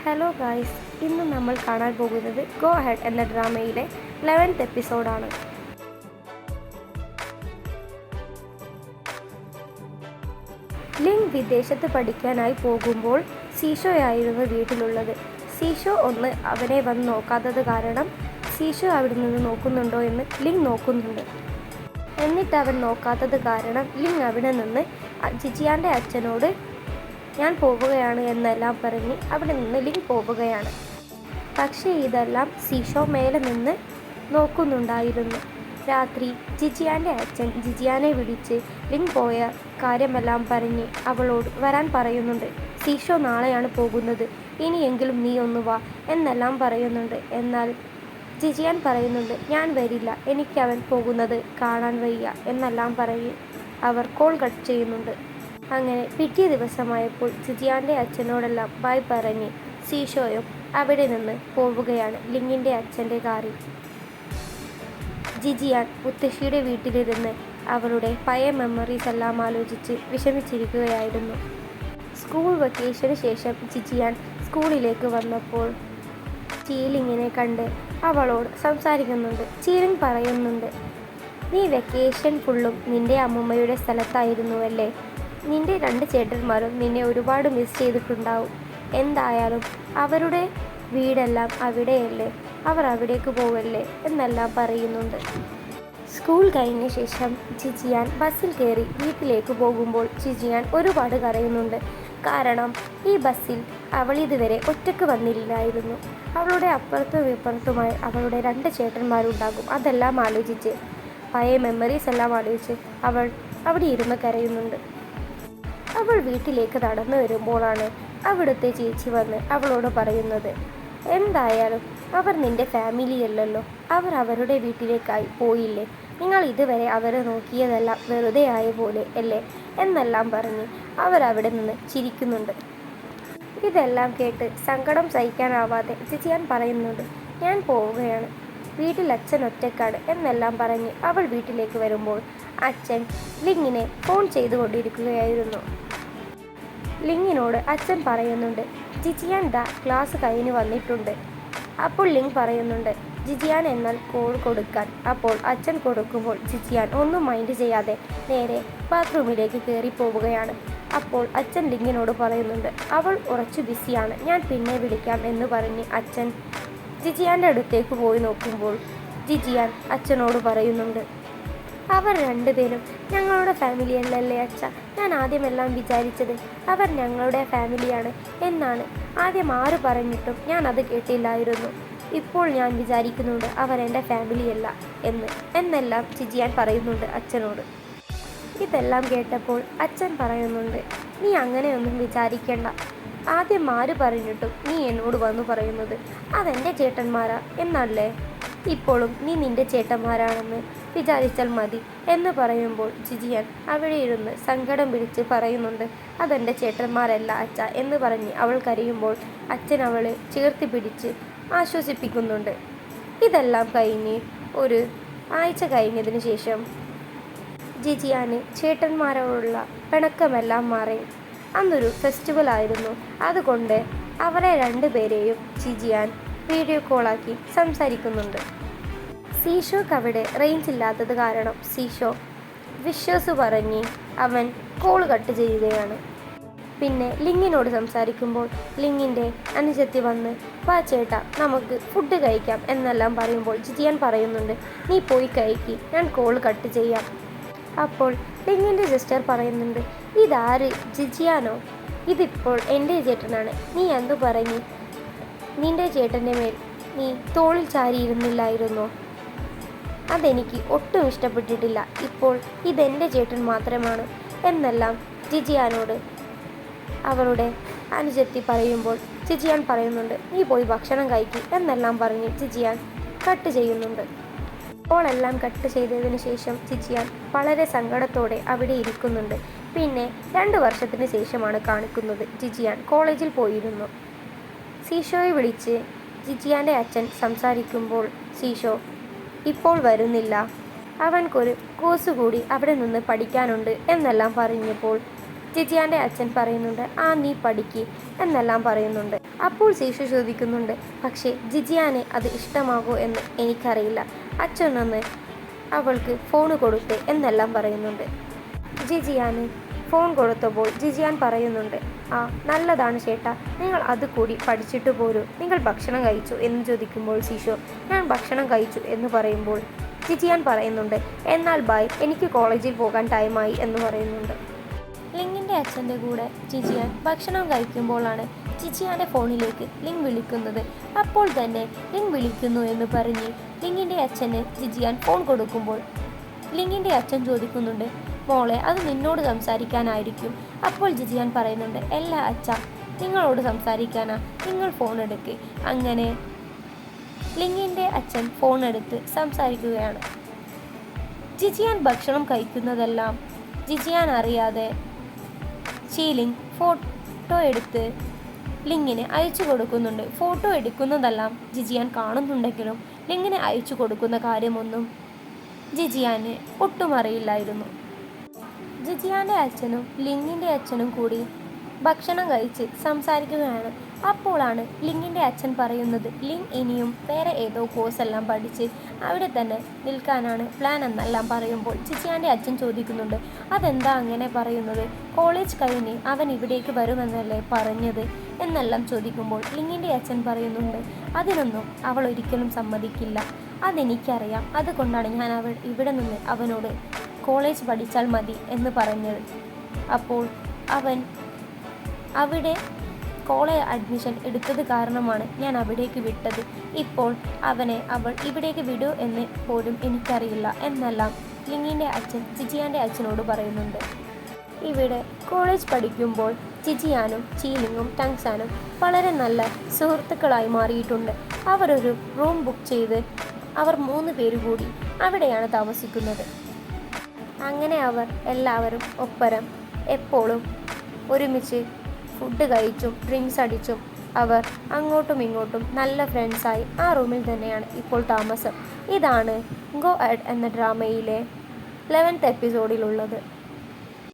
Hello guys, ഇന്ന് നമ്മൾ കാണാൻ പോകുന്നത് ഗോ ഹെഡ് എന്ന ഡ്രാമയിലെ 11th എപ്പിസോഡാണ്. ലിങ് വിദേശത്ത് പഠിക്കാനായി പോകുമ്പോൾ സീഷോയായിരുന്നു വീട്ടിലുള്ളത്. സീഷോ ഒന്ന് അവനെ വന്ന് നോക്കാത്തത് കാരണം സീഷോ അവിടെ നിന്ന് നോക്കുന്നുണ്ടോ എന്ന് ലിങ് നോക്കുന്നുണ്ട്. എന്നിട്ട് അവൻ നോക്കാത്തത് കാരണം ലിങ് അവിടെ നിന്ന് ജിജിയാൻ്റെ അച്ഛനോട് ഞാൻ പോവുകയാണ് എന്നെല്ലാം പറഞ്ഞ് അവിടെ നിന്ന് ലിങ് പോവുകയാണ്. പക്ഷേ ഇതെല്ലാം സീഷോ മേലെ നിന്ന് നോക്കുന്നുണ്ടായിരുന്നു. രാത്രി ജിജിയാൻ്റെ അച്ഛൻ ജിജിയാനെ വിളിച്ച് ലിങ് പോയ കാര്യമെല്ലാം പറഞ്ഞ് അവളോട് വരാൻ പറയുന്നുണ്ട്. സീഷോ നാളെയാണ് പോകുന്നത്, ഇനിയെങ്കിലും നീ ഒന്ന് വാ എന്നെല്ലാം പറയുന്നുണ്ട്. എന്നാൽ ജിജിയാൻ പറയുന്നുണ്ട്, ഞാൻ വരില്ല, എനിക്കവൻ പോകുന്നത് കാണാൻ വയ്യ എന്നെല്ലാം പറഞ്ഞ് അവർ കോൾ കട്ട് ചെയ്യുന്നുണ്ട്. അങ്ങനെ പിറ്റേ ദിവസമായപ്പോൾ ജിജിയാൻ്റെ അച്ഛനോടെല്ലാം ബൈ പറഞ്ഞ് സീഷോയും അവിടെ നിന്ന് പോവുകയാണ് ലിങ്ങിൻ്റെ അച്ഛൻ്റെ കാറിൽ. ജിജിയാൻ മുത്തശ്ശിയുടെ വീട്ടിലിരുന്ന് അവളുടെ പഴയ മെമ്മറീസ് എല്ലാം ആലോചിച്ച് വിഷമിച്ചിരിക്കുകയായിരുന്നു. സ്കൂൾ വെക്കേഷന് ശേഷം ജിജിയാൻ സ്കൂളിലേക്ക് വന്നപ്പോൾ ചീലിങ്ങിനെ കണ്ട് അവളോട് സംസാരിക്കുന്നുണ്ട്. ചീലിങ് പറയുന്നുണ്ട്, നീ വെക്കേഷൻ ഫുള്ളും നിൻ്റെ അമ്മമ്മയുടെ സ്ഥലത്തായിരുന്നുവല്ലേ? നിൻ്റെ 2 ചേട്ടന്മാരും നിന്നെ ഒരുപാട് മിസ് ചെയ്തിട്ടുണ്ടാവും. എന്തായാലും അവരുടെ വീടെല്ലാം അവിടെയല്ലേ, അവർ അവിടേക്ക് പോവല്ലേ എന്നെല്ലാം പറയുന്നുണ്ട്. സ്കൂൾ കഴിഞ്ഞ ശേഷം ജിജിയാൻ ബസ്സിൽ കയറി വീട്ടിലേക്ക് പോകുമ്പോൾ ജിജിയാൻ ഒരുപാട് കരയുന്നുണ്ട്. കാരണം ഈ ബസ്സിൽ അവൾ ഇതുവരെ ഒറ്റയ്ക്ക് വന്നില്ലായിരുന്നു. അവളുടെ അപ്പുറത്തും ഇപ്പുറത്തുമായി അവളുടെ 2 ചേട്ടന്മാരുണ്ടാകും. അതെല്ലാം ആലോചിച്ച് പഴയ മെമ്മറീസ് എല്ലാം ആലോചിച്ച് അവൾ അവിടെ ഇരുന്ന് കരയുന്നുണ്ട്. അവൾ വീട്ടിലേക്ക് നടന്നു വരുമ്പോഴാണ് അവിടുത്തെ ചേച്ചി വന്ന് അവളോട് പറയുന്നത്, എന്തായാലും അവർ നിൻ്റെ ഫാമിലിയല്ലല്ലോ, അവർ അവരുടെ വീട്ടിലേക്കായി പോയില്ലേ, നിങ്ങൾ ഇതുവരെ അവരെ നോക്കിയതെല്ലാം വെറുതെ ആയ പോലെ അല്ലേ എന്നെല്ലാം പറഞ്ഞ് അവരവിടെ നിന്ന് ചിരിക്കുന്നുണ്ട്. ഇതെല്ലാം കേട്ട് സങ്കടം സഹിക്കാനാവാതെ ജിജിയാൻ പറയുന്നുണ്ട്, ഞാൻ പോവുകയാണ്, വീട്ടിൽ അച്ഛൻ ഒറ്റക്കാണ് എന്നെല്ലാം പറഞ്ഞ് അവൾ വീട്ടിലേക്ക് വരുമ്പോൾ അച്ഛൻ ലിങ്ങിനെ ഫോൺ ചെയ്തുകൊണ്ടിരിക്കുകയായിരുന്നു. ലിങ്ങിനോട് അച്ഛൻ പറയുന്നുണ്ട്, ജിജിയാൻ ക്ലാസ് കഴിഞ്ഞ് വന്നിട്ടുണ്ട്. അപ്പോൾ ലിങ് പറയുന്നുണ്ട്, ജിജിയാൻ എന്നാൽ കോൾ കൊടുക്കാൻ. അപ്പോൾ അച്ഛൻ കൊടുക്കുമ്പോൾ ജിജിയാൻ ഒന്നും മൈൻഡ് ചെയ്യാതെ നേരെ ബാത്റൂമിലേക്ക് കയറി പോവുകയാണ്. അപ്പോൾ അച്ഛൻ ലിങ്ങിനോട് പറയുന്നുണ്ട്, അവൾ കുറച്ച് ബിസിയാണ്, ഞാൻ പിന്നെ വിളിക്കാം എന്ന് പറഞ്ഞ് അച്ഛൻ ജിജിയാൻ്റെ അടുത്തേക്ക് പോയി നോക്കുമ്പോൾ ജിജിയാൻ അച്ഛനോട് പറയുന്നുണ്ട്, അവർ 2 പേരും ഞങ്ങളുടെ ഫാമിലിയല്ലല്ലേ അച്ഛ, ഞാൻ ആദ്യമെല്ലാം വിചാരിച്ചത് അവർ ഞങ്ങളുടെ ഫാമിലിയാണ് എന്നാണ്. ആദ്യം 6 പറഞ്ഞിട്ടും ഞാൻ അത് കേട്ടില്ലായിരുന്നു. ഇപ്പോൾ ഞാൻ വിചാരിക്കുന്നുണ്ട് അവർ എൻ്റെ ഫാമിലിയല്ല എന്നെല്ലാം ജിജിയാൻ പറയുന്നുണ്ട് അച്ഛനോട്. ഇതെല്ലാം കേട്ടപ്പോൾ അച്ഛൻ പറയുന്നുണ്ട്, നീ അങ്ങനെയൊന്നും വിചാരിക്കേണ്ട, ആദ്യം 6 പറഞ്ഞിട്ടും നീ എന്നോട് വന്നു പറയുന്നത് അതെൻ്റെ ചേട്ടന്മാരാ എന്നല്ലേ, ഇപ്പോഴും നീ നിൻ്റെ ചേട്ടന്മാരാണെന്ന് വിചാരിച്ചാൽ മതി എന്ന് പറയുമ്പോൾ ജിജിയാൻ അവിടെ ഇരുന്ന് സങ്കടം പിടിച്ച് പറയുന്നുണ്ട്, അതെൻ്റെ ചേട്ടന്മാരല്ല അച്ഛ എന്ന് പറഞ്ഞ് അവൾ കരയുമ്പോൾ അച്ഛൻ അവളെ ചേർത്ത് പിടിച്ച് ആശ്വസിപ്പിക്കുന്നുണ്ട്. ഇതെല്ലാം കഴിഞ്ഞ് ഒരു ആഴ്ച കഴിഞ്ഞതിന് ശേഷം ജിജിയാന് ചേട്ടന്മാരോടുള്ള പിണക്കമെല്ലാം മാറി. അന്നൊരു ഫെസ്റ്റിവൽ ആയിരുന്നു, അതുകൊണ്ട് അവരെ 2 പേരെയും ജിജിയാൻ വീഡിയോ കോളാക്കി സംസാരിക്കുന്നുണ്ട്. സീഷോക്ക് അവിടെ റേഞ്ച് ഇല്ലാത്തത് കാരണം സീഷോ വിശ്വസ് പറഞ്ഞ് അവൻ കോൾ കട്ട് ചെയ്യുകയാണ്. പിന്നെ ലിങ്ങിനോട് സംസാരിക്കുമ്പോൾ ലിങ്ങിൻ്റെ അനുജത്തി വന്ന് വാ ചേട്ടാ നമുക്ക് ഫുഡ് കഴിക്കാം എന്നെല്ലാം പറയുമ്പോൾ ജിജിയാൻ പറയുന്നുണ്ട്, നീ പോയി കഴിക്ക്, ഞാൻ കോൾ കട്ട് ചെയ്യാം. അപ്പോൾ ലിങ്ങിൻ്റെ സിസ്റ്റർ പറയുന്നുണ്ട്, ഇതാര് ജിജിയാനോ, ഇതിപ്പോൾ എൻ്റെ ചേട്ടനാണ്, നീ എന്തു പറഞ്ഞ് നിൻ്റെ ചേട്ടൻ്റെ മേൽ നീ തോളിൽ ചാരിയിരുന്നില്ലായിരുന്നോ, അതെനിക്ക് ഒട്ടും ഇഷ്ടപ്പെട്ടിട്ടില്ല, ഇപ്പോൾ ഇതെൻ്റെ ചേട്ടൻ മാത്രമാണ് എന്നെല്ലാം ജിജിയാനോട് അവളുടെ അനുജത്തി പറയുമ്പോൾ ജിജിയാൻ പറയുന്നുണ്ട്, നീ പോയി ഭക്ഷണം കഴിക്കി എന്നെല്ലാം പറഞ്ഞ് ജിജിയാൻ കട്ട് ചെയ്യുന്നുണ്ട്. കോളെല്ലാം കട്ട് ചെയ്തതിന് ശേഷം ജിജിയാൻ വളരെ സങ്കടത്തോടെ അവിടെ ഇരിക്കുന്നുണ്ട്. പിന്നെ 2 വർഷത്തിന് ശേഷമാണ് കാണിക്കുന്നത്. ജിജിയാൻ കോളേജിൽ പോയിരുന്നു. സീഷോയെ വിളിച്ച് ജിജിയാൻ്റെ അച്ഛൻ സംസാരിക്കുമ്പോൾ സീഷോ ഇപ്പോൾ വരുന്നില്ല, അവൻക്കൊരു കോഴ്സ് കൂടി അവിടെ നിന്ന് പഠിക്കാനുണ്ട് എന്നെല്ലാം പറഞ്ഞപ്പോൾ ജിജിയാൻ്റെ അച്ഛൻ പറയുന്നുണ്ട്, നീ പഠിക്ക് എന്നെല്ലാം പറയുന്നുണ്ട്. അപ്പോൾ ശിശു ചോദിക്കുന്നുണ്ട്, പക്ഷേ ജിജിയാനെ അത് ഇഷ്ടമാകോ എന്ന് എനിക്കറിയില്ല. അച്ഛനൊന്ന് അവൾക്ക് ഫോൺ കൊടുത്ത് എന്നെല്ലാം പറയുന്നുണ്ട്. ജിജിയാന് ഫോൺ കൊടുത്തപ്പോൾ ജിജിയാൻ പറയുന്നുണ്ട്, ആ നല്ലതാണ് ചേട്ടാ, നിങ്ങൾ അത് കൂടി പഠിച്ചിട്ട് പോരൂ. നിങ്ങൾ ഭക്ഷണം കഴിച്ചു എന്ന് ചോദിക്കുമ്പോൾ ശിശു ഞാൻ ഭക്ഷണം കഴിച്ചു എന്ന് പറയുമ്പോൾ ജിജിയാൻ പറയുന്നുണ്ട്, എന്നാൽ ബായ്, എനിക്ക് കോളേജിൽ പോകാൻ ടൈമായി എന്ന് പറയുന്നുണ്ട്. ലിങ്ങിൻ്റെ അച്ഛൻ്റെ കൂടെ ജിജിയാൻ ഭക്ഷണം കഴിക്കുമ്പോഴാണ് ജിജിയാൻ്റെ ഫോണിലേക്ക് ലിങ് വിളിക്കുന്നത്. അപ്പോൾ തന്നെ ലിങ് വിളിക്കുന്നു എന്ന് പറഞ്ഞ് ലിങ്ങിൻ്റെ അച്ഛന് ജിജിയാൻ ഫോൺ കൊടുക്കുമ്പോൾ ലിങ്ങിൻ്റെ അച്ഛൻ ചോദിക്കുന്നുണ്ട്, മോളെ അത് നിന്നോട് സംസാരിക്കാനായിരിക്കും. അപ്പോൾ ജിജിയാൻ പറയുന്നുണ്ട്, അല്ല അച്ഛ, നിങ്ങളോട് സംസാരിക്കാനാ, നിങ്ങൾ ഫോൺ എടുക്ക്. അങ്ങനെ ലിങ്ങിൻ്റെ അച്ഛൻ ഫോൺ എടുത്ത് സംസാരിക്കുകയാണ്. ജിജിയാൻ ഭക്ഷണം കഴിക്കുന്നതെല്ലാം ജിജിയാൻ അറിയാതെ ചീലിങ് ഫോട്ടോ എടുത്ത് ലിങ്ങിന് അയച്ചു കൊടുക്കുന്നുണ്ട്. ഫോട്ടോ എടുക്കുന്നതെല്ലാം ജിജിയാൻ കാണുന്നുണ്ടെങ്കിലും ലിങ്ങിന് അയച്ചു കൊടുക്കുന്ന കാര്യമൊന്നും ജിജിയാന് ഒട്ടും അറിയില്ലായിരുന്നു. ജിജിയാൻ്റെ അച്ഛനും ലിങ്ങിൻ്റെ അച്ഛനും കൂടി ഭക്ഷണം കഴിച്ച് സംസാരിക്കുകയാണ്. അപ്പോഴാണ് ലിങ്ങിൻ്റെ അച്ഛൻ പറയുന്നത്, ലിങ് ഇനിയും വേറെ ഏതോ കോഴ്സെല്ലാം പഠിച്ച് അവിടെ തന്നെ നിൽക്കാനാണ് പ്ലാൻ എന്നെല്ലാം പറയുമ്പോൾ ജിജിയാൻ്റെ അച്ഛൻ ചോദിക്കുന്നുണ്ട്, അതെന്താ അങ്ങനെ പറയുന്നത്? കോളേജ് കഴിഞ്ഞ് അവൻ ഇവിടേക്ക് വരുമെന്നല്ലേ പറഞ്ഞത് എന്നെല്ലാം ചോദിക്കുമ്പോൾ ലിങ്ങിൻ്റെ അച്ഛൻ പറയുന്നുണ്ട്, അതിനൊന്നും അവൾ ഒരിക്കലും സമ്മതിക്കില്ല. അതെനിക്കറിയാം, അതുകൊണ്ടാണ് ഞാൻ ഇവിടെ നിന്ന് അവനോട് കോളേജ് പഠിച്ചാൽ മതി എന്ന് പറഞ്ഞത്. അപ്പോൾ അവൻ അവിടെ കോളേജ് അഡ്മിഷൻ എടുത്തത് കാരണമാണ് ഞാൻ അവിടേക്ക് വിട്ടത്. ഇപ്പോൾ അവനെ അവൾ ഇവിടേക്ക് വിടൂ എന്ന് പോലും എനിക്കറിയില്ല എന്നെല്ലാം ലിങ്ങിൻ്റെ അച്ഛൻ ജിജിയാൻ്റെ അച്ഛനോട് പറയുന്നുണ്ട്. ഇവിടെ കോളേജ് പഠിക്കുമ്പോൾ ജിജിയാനും ചീലിങ്ങും ടങ്സാനും വളരെ നല്ല സുഹൃത്തുക്കളായി മാറിയിട്ടുണ്ട്. അവരൊരു റൂം ബുക്ക് ചെയ്ത് അവർ 3 പേര് കൂടി അവിടെയാണ് താമസിക്കുന്നത്. അങ്ങനെ അവർ എല്ലാവരും ഒപ്പരം എപ്പോഴും ഒരുമിച്ച് ഫുഡ് കഴിച്ചും ഡ്രിങ്ക്സ് അടിച്ചും അവർ അങ്ങോട്ടും ഇങ്ങോട്ടും നല്ല ഫ്രണ്ട്സായി ആ റൂമിൽ തന്നെയാണ് ഇപ്പോൾ താമസം. ഇതാണ് ഗോ അഡ് എന്ന ഡ്രാമയിലെ 11th എപ്പിസോഡിലുള്ളത്.